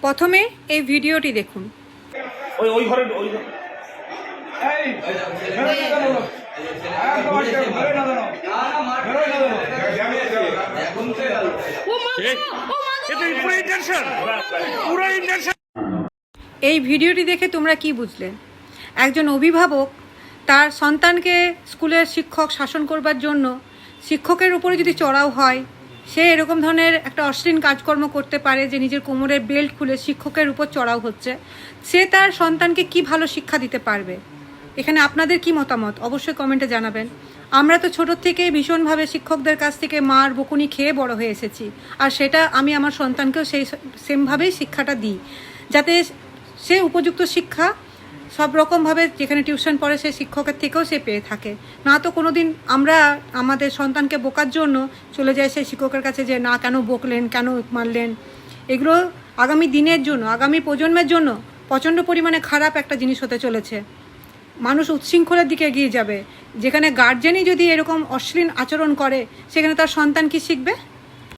প্রথমে এই ভিডিওটি দেখুন। ওই ওই ঘরে ওই এই বেরোয় না কেন? একদম আটকে বেরোয় না কেন? বেরোয় না কেন? এই ভিডিওটি দেখে তোমরা কি বুঝলে? একজন অভিভাবক তার সন্তানকে স্কুলের শিক্ষক শাসন করবার জন্য শিক্ষকের উপরে যদি চড়াও হয়, সে এরকম ধরনের একটা অশ্লীল কাজকর্ম করতে পারে যে নিজের কোমরের বেল্ট খুলে শিক্ষকের উপর চড়াও হচ্ছে, সে তার সন্তানকে কি ভালো শিক্ষা দিতে পারবে? এখানে আপনাদের কি মতামত অবশ্যই কমেন্টে জানাবেন। আমরা তো ছোটোর থেকেই ভীষণভাবে শিক্ষকদের কাছ থেকে মার বকুনি খেয়ে বড় হয়ে এসেছি, আর সেটা আমি আমার সন্তানকেও সেই সেমভাবেই শিক্ষাটা দিই, যাতে সে উপযুক্ত শিক্ষা সব রকমভাবে যেখানে টিউশন পড়ে সে শিক্ষকের থেকেও সে পেয়ে থাকে। না তো কোনো দিন আমরা আমাদের সন্তানকে বোকার জন্য চলে যাই সেই শিক্ষকের কাছে যে না কেন বকলেন, কেন মারলেন। এগুলো আগামী দিনের জন্য, আগামী প্রজন্মের জন্য প্রচণ্ড পরিমাণে খারাপ একটা জিনিস হতে চলেছে। মানুষ উচ্ছৃঙ্খলের দিকে এগিয়ে যাবে। যেখানে গার্জেনই যদি এরকম অশ্লীল আচরণ করে, সেখানে তার সন্তান কি শিখবে?